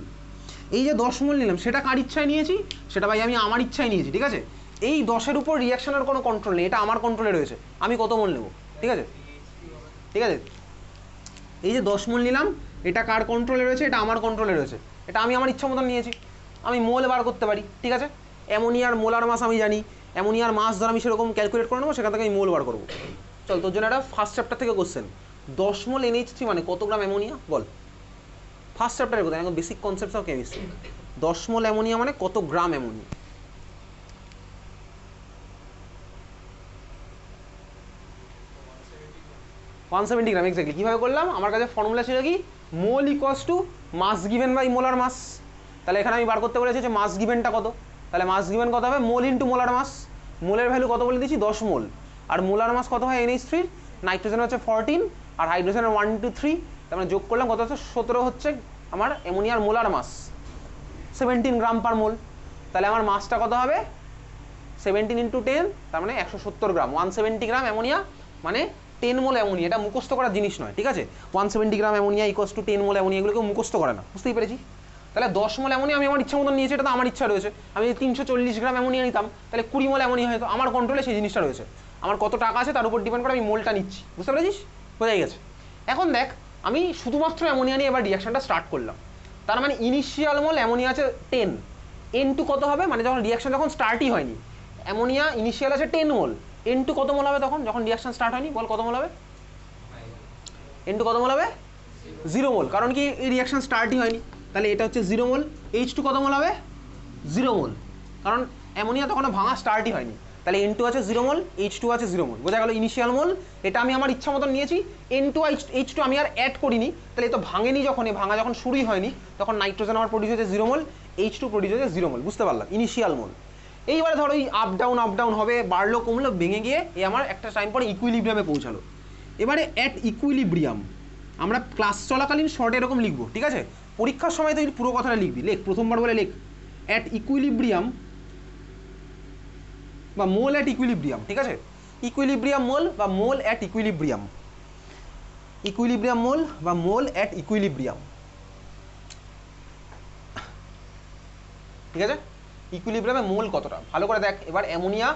এই যে 10 মোল নিলাম সেটা কার ইচ্ছায় নিয়েছি, সেটা ভাই আমি আমার ইচ্ছায় নিয়েছি, ঠিক আছে? এই 10-এর উপর রিয়াকশনের কোনো কন্ট্রোল নেই, এটা আমার কন্ট্রোলে রয়েছে, আমি কত মোল নেব, ঠিক আছে? ঠিক আছে, এই যে 10 মোল নিলাম এটা কার কন্ট্রোলে রয়েছে, এটা আমার কন্ট্রোলে রয়েছে, এটা আমি আমার ইচ্ছা মতন নিয়েছি, আমি মোল বার করতে পারি, ঠিক আছে? অ্যামোনিয়ার মোলার মাস আমি জানি, অ্যামোনিয়ার মাস ধর আমি সেরকম ক্যালকুলেট করে নেবো, সেখান থেকে আমি মোল বার করবো। চল তোর জন্য একটা ফার্স্ট চ্যাপ্টার থেকে কোশ্চেন, 10 মোল NH3 মানে কত গ্রাম অ্যামোনিয়া বল? ফার্স্ট চ্যাপ্টারের কথা, এখন basic concepts of chemistry. 10 mole ammonia মানে কত gram ammonia? One 170 gram, exactly. কীভাবে করলাম, আমার কাছে ফর্মুলা ছিল কি, mole equals to mass given by molar mass. তাহলে এখানে আমি বার করতে বলেছি যে মাস গিভেনটা কত, তাহলে মাস গিভেন কত হবে, মোল ইন্টু মোলার মাস। মোলের ভ্যালু কত বলে দিচ্ছি, 10 মোল, আর মোলার মাস কত হয় NH3, নাইট্রোজেন হচ্ছে 14 আর হাইড্রোজেনের 1 2 3, তার মানে যোগ করলাম কত হচ্ছে 17 হচ্ছে আমার অ্যামোনিয়ার মোলার মাস, 17 গ্রাম পার মোল। তাহলে আমার মাসটা কত হবে, 17 ইন্টু 10, তার মানে 170 গ্রাম, 170 গ্রাম অ্যামোনিয়া মানে 10 মোল অ্যামোনিয়া। এটা মুখস্থ করার জিনিস নয়, ঠিক আছে? 170 গ্রাম ammonia equals to 10 mole ammonia, এগুলোকে মুখস্থ করে না, বুঝতেই পেরেছি? তাহলে 10 মোল অ্যামোনিয়া আমি আমার ইচ্ছা মতন নিয়েছি, এটা তো আমার ইচ্ছা রয়েছে। আমি যদি 340 গ্রাম অ্যামোনিয়া নিতাম তাহলে 20 মোল অ্যামোনিয়া হয়তো, আমার কন্ট্রোলে সেই জিনিসটা রয়েছে। আমার কত টাকা আছে তার উপর ডিপেন্ড করে আমি মোলটা নিচ্ছি, বুঝতে পেরেছিস? বোঝাই গেছে? এখন দেখ আমি শুধুমাত্র অ্যামোনিয়া নিয়ে এবার রিয়াকশনটা স্টার্ট করলাম, তার মানে ইনিশিয়াল মোল অ্যামোনিয়া আছে 10, N2 কত হবে, মানে যখন রিয়াকশন যখন স্টার্টই হয়নি, অ্যামোনিয়া ইনিশিয়াল আছে 10 মোল, N2 কত মোল হবে তখন যখন রিয়াকশন স্টার্ট হয়নি, বল কত মোল হবে? N2 কত মোল হবে? 0 মোল, কারণ কি এই রিয়াকশন স্টার্টই হয়নি, তাহলে এটা হচ্ছে 0 মোল। H2 কত মোল হবে? 0 মোল, কারণ অ্যামোনিয়া তখন ভাঙা স্টার্টই হয়নি, তাহলে N2 আছে 0 মোল, H2 আছে 0 মোল। বোঝা গেল ইনিশিয়াল মোল, এটা আমি আমার ইচ্ছা মতন নিয়েছি। N2 H2 আমি আর অ্যাড করিনি, তাহলে এ তো ভাঙেনি, যখন ভাঙা যখন শুরুই হয়নি তখন নাইট্রোজেন আমার প্রডিউস হয়েছে 0 মোল, H2 প্রডিউস হয়েছে 0 মোল, বুঝতে পারলাম? ইনিশিয়াল মোল। এইবারে ধরো এই আপ ডাউন হবে, বাড়লো কমলো, ভেঙে গিয়ে এই আমার একটা টাইম পরে ইকুইলিব্রিয়ামে পৌঁছালো। এবারে অ্যাট ইকুইলিব্রিয়াম আমরা ক্লাস চলাকালীন শর্টে এরকম লিখবো, ঠিক আছে? পরীক্ষার সময় তো পুরো কথাটা লিখবি, লেখ প্রথমবার বলে লেখ, অ্যাট ইকুইলিব্রিয়াম বা মোল অ্যাট ইকুইলিব্রিয়াম, ঠিক আছে? ইকুইলিব্রিয়াম মোল বা মোল অ্যাট ইকুইলিব্রিয়াম, ইকুইলিব্রিয়াম মোল বা মোল অ্যাট ইকুইলিব্রিয়াম, ঠিক আছে? ইকুইলিব্রিয়ামে মোল কতটা ভালো করে দেখ। এবার অ্যামোনিয়া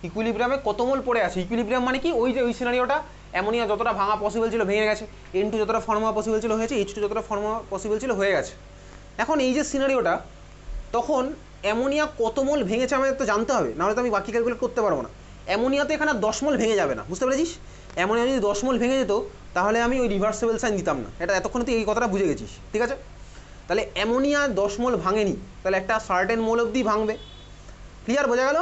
ইকুইলিব্রিয়ামে কত মোল পড়ে আছে, ইকুইলিব্রিয়াম মানে কি, ওই যে ওই সিনারিওটা, অ্যামোনিয়া যতটা ভাঙা পসিবল ছিল ভেঙে গেছে, N2 যতটা ফর্ম হওয়া পসিবল ছিল হয়েছে, H2 যতটা ফর্ম হওয়া পসিবল ছিল হয়ে গেছে। এখন এই যে সিনারিওটা, তখন অ্যামোনিয়া কত মোল ভেঙেছে আমাদের তো জানতে হবে, নাহলে তো আমি বাকি ক্যালকুলেট করতে পারবো না। অ্যামোনিয়া তো এখানে 10 মোল ভেঙে যাবে না, বুঝতে পেরেছিস? অ্যামোনিয়া যদি 10 মোল ভেঙে যেত তাহলে আমি ওই রিভার্সেবল সাইন দিতাম না, এটা এতক্ষণে তুই এই কথাটা বুঝে গেছিস, ঠিক আছে? তাহলে অ্যামোনিয়া 10 মোল ভাঙেনি, তাহলে একটা সার্টেন মোল অবধি ভাঙবে, ক্লিয়ার? বোঝা গেল?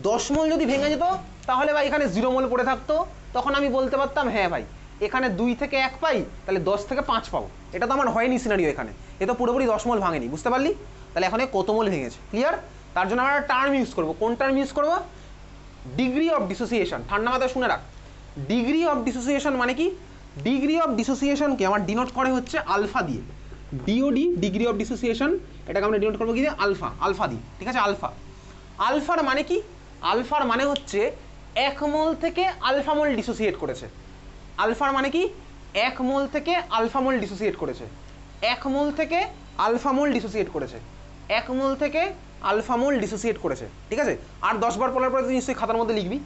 10 মোল যদি ভেঙে যেত তাহলে ভাই এখানে 0 মোল পড়ে থাকতো, তখন আমি বলতে পারতাম হ্যাঁ ভাই এখানে 2 থেকে 1 পাই, তাহলে 10 থেকে 5 পাবো। এটা তো আমার হয়নি সিনারিও, এখানে এ তো পুরোপুরি 10 মোল ভাঙেনি, বুঝতে পারলি? তাহলে এখানে কত মোল ভেঙেছে, ক্লিয়ার? তার জন্য আমরা টার্ম ইউজ করবো, কোন টার্ম ইউজ করবো? Degree of dissociation. ঠান্ডা মাথায় শুনে রাখ, ডিগ্রি অফ ডিসোসিয়েশন মানে কি, ডিগ্রি অফ ডিসোসিয়েশনকে আমার ডিনোট করে হচ্ছে আলফা দিয়ে, ডিওডি, ডিগ্রি অফ ডিসোসিয়েশন, এটাকে আমরা ডিনোট করবো কি দিয়ে, আলফা, আলফা দিই, ঠিক আছে? আলফা, আলফার মানে কি, আলফার মানে হচ্ছে 1 মোল থেকে আলফা মোল ডিসোসিয়েট করেছে। আলফার মানে কি, 1 মোল থেকে আলফা মোল ডিসোসিয়েট করেছে, 1 মোল থেকে আলফা মোল ডিসোসিয়েট করেছে, 1 মোল থেকে আলফা মোল ডিসোসিয়েট করেছে, ঠিক আছে? আর 10 বার পড়ার পরে তুই নিশ্চয়ই খাতার মধ্যে লিখবি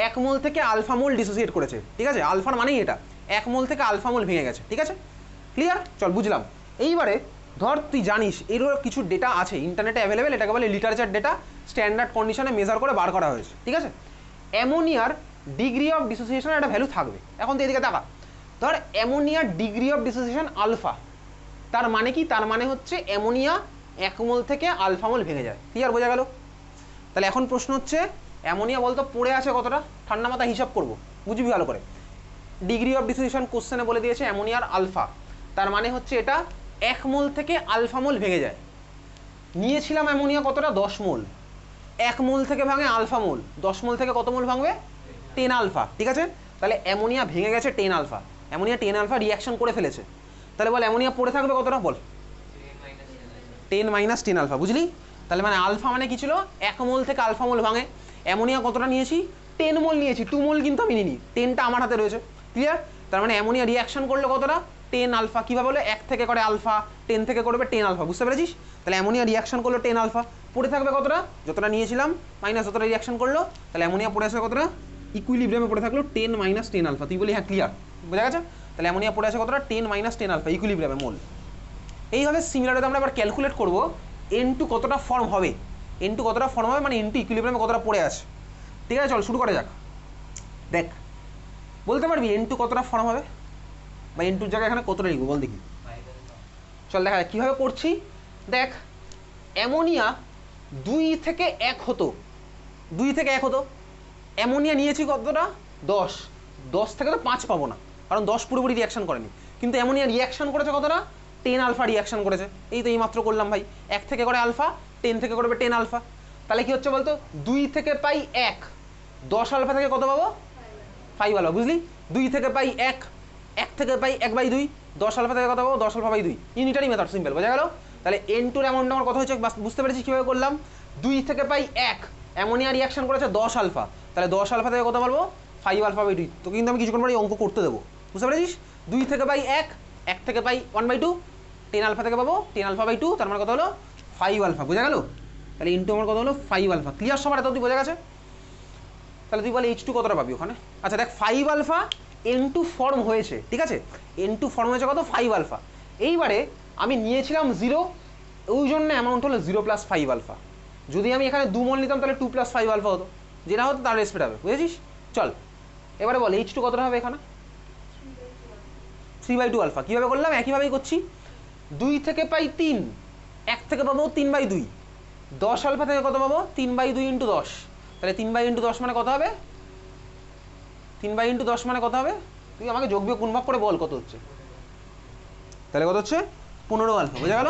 1 মোল থেকে আলফা মোল ডিসোসিয়েট করেছে, ঠিক আছে? আলফার মানেই এটা, 1 মোল থেকে আলফা মোল ভেঙে গেছে, ঠিক আছে? ক্লিয়ার? চল বুঝলাম। এইবারে ধর তুই জানিস এরও কিছু ডেটা আছে ইন্টারনেটে অ্যাভেলেবেল, এটাকে বলে লিটারেচার ডেটা, স্ট্যান্ডার্ড কন্ডিশনে মেজার করে বার করা হয়েছে, ঠিক আছে? অ্যামোনিয়ার ডিগ্রি অফ ডিসোসিয়েশনের একটা ভ্যালু থাকবে। এখন তো এদিকে দেখা, ধর অ্যামোনিয়ার ডিগ্রি অফ ডিসোসিয়েশন আলফা, তার মানে কি, তার মানে হচ্ছে অ্যামোনিয়া 1 মোল থেকে আলফা মোল ভেঙে যায়। ক্লিয়ার, বোঝা গেল? তাহলে এখন প্রশ্ন হচ্ছে অ্যামোনিয়া বলতো পড়ে আছে কতটা, ঠান্ডা মাথা হিসাব করব, বুঝবি ভালো করে। ডিগ্রি অফ ডিসোসিয়েশন কোশ্চেনে বলে দিয়েছে অ্যামোনিয়ার আলফা, তার মানে হচ্ছে এটা 1 মোল থেকে আলফা মোল ভেঙে যায়। নিয়েছিলাম অ্যামোনিয়া কতটা, 10 মোল। 1 মোল থেকে ভাঙে আলফা মোল, 10 মোল থেকে কত মোল ভাঙবে, 10 আলফা। ঠিক আছে, তাহলে অ্যামোনিয়া ভেঙে গেছে 10 আলফা, অ্যামোনিয়া 10 আলফা রিয়াকশন করে ফেলেছে। তাহলে বল অ্যামোনিয়া পড়ে থাকবে কতটা, বল 10 মাইনাস 10 আলফা, বুঝলি? তাহলে মানে আলফা মানে কি ছিল, 1 মোল থেকে আলফা মোল ভাঙে। অ্যামোনিয়া কতটা নিয়েছি, 10 মোল নিয়েছি, 2 মোল কিন্তু আমি নিইনি, 10টা আমার হাতে রয়েছে। ক্লিয়ার? তার মানে অ্যামোনিয়া রিয়াকশন করলো কতটা, 10 আলফা। কীভাবে বলে, 1 থেকে করে আলফা, 10 থেকে করবে 10 আলফা, বুঝতে পেরেছিস? তাহলে অ্যামোনিয়া রিয়াকশন করলো 10 আলফা, পড়ে থাকবে কতটা, যতটা নিয়েছিলাম মাইনাস যতটা রিয়াকশন করলো, তাহলে অ্যামোনিয়া পড়ে আসবে কতটা, ইকুইলিব্রিয়ামে পড়ে থাকলো 10 মাইনাস 10 আলফা। তুই বলি হ্যাঁ ক্লিয়ার, বোঝা গেছে? তাহলে অ্যামোনিয়া পড়ে আসে কতটা, 10 মাইনাস 10 আলফা ইকুইলিব্রিয়ামে মোল। এইভাবে সিমিলারলি আমরা আবার ক্যালকুলেট করব N2 কতটা ফর্ম হবে, N2 কতটা ফর্ম হবে মানে N2 ইকুইলিব্রিয়ামে কতটা পড়ে আছে। ঠিক আছে, চল শুরু করা যাক। দেখ, বলতে পারবি N2 কতটা ফর্ম হবে, বা N2 জায়গায় এখানে কতটা লিখবো বল দেখি। চল দেখা যাক কীভাবে করছি। দেখ, অ্যামোনিয়া 2 থেকে 1 হতো, 2 থেকে 1 হতো। অ্যামোনিয়া নিয়েছি কতটা, 10, 10 থেকে তো 5 পাবো না, কারণ 10 পুরোপুরি রিয়াকশন করেনি। কিন্তু অ্যামোনিয়া রিয়াকশন করেছে কতটা, 10 আলফা রিয়াকশন করেছে। এই তো এইমাত্র করলাম ভাই, 1 থেকে করে আলফা, 10 থেকে করবে 10 আলফা। তাহলে কি হচ্ছে বলতো, 2 থেকে পাই 1, 10 আলফা থেকে কত পাবো, 5 আলফা, বুঝলি? 2 থেকে পাই 1, 1 থেকে পাই 1/2, 10 আলফা থেকে কত পাবো, 10 alpha by 2। Unitary method, simple, বোঝা গেল? তাহলে N2 অ্যামাউন্ট আমার কথা হচ্ছে, বুঝতে পেরেছি কীভাবে করলাম। 2 থেকে পাই 1, অ্যামোনিয়া রিয়াকশন করেছে 10 আলফা, তাহলে 10 আলফা থেকে কত পারবো, 5 আলফা বাই 2। তো কিন্তু আমি কিছুক্ষণ পরে অঙ্ক করতে দেবো, বুঝতে পেরেছিস? 2 থেকে পাই 1, 1 থেকে পাই 1/2, 10 আলফা থেকে পাবো 10 আলফা বাই 2, তার মানে কত হলো 5 আলফা, বোঝা গেল? তাহলে N2 আমার কত হলো 5 আলফা। ক্লিয়ার সবার, এত তুই বোঝা গেছে? তাহলে তুই বলে H2 কতটা পাবি ওখানে। আচ্ছা দেখ, 5 আলফা N2 ফর্ম হয়েছে, ঠিক আছে, N2 ফর্ম হয়েছে কত, 5 আলফা। এইবারে আমি নিয়েছিলাম 0, ওই জন্য অ্যামাউন্ট হলো 0 + 5 আলফা। যদি আমি এখানে 2 মোল নিতাম তাহলে 2 + 5 আলফা হতো, যেটা হতো তার রেসপেক্ট হবে, বুঝেছিস? চল এবারে বল H2 কতটা হবে এখানে, 3/2 আলফা। কীভাবে করলাম, একইভাবেই করছি। 2 থেকে পাই 3, 1 থেকে পাবো 3/2, 10 আলফা থেকে কত পাবো, 3/2 × 10, তাহলে 3/2 × 10 মানে কত হবে, 3/2 × 10 মানে কত হবে, তুই আমাকে যোগ বিয়োগ গুণ ভাগ করে বল কত হচ্ছে। তাহলে কত হচ্ছে, 15 আলফা, বোঝা গেল?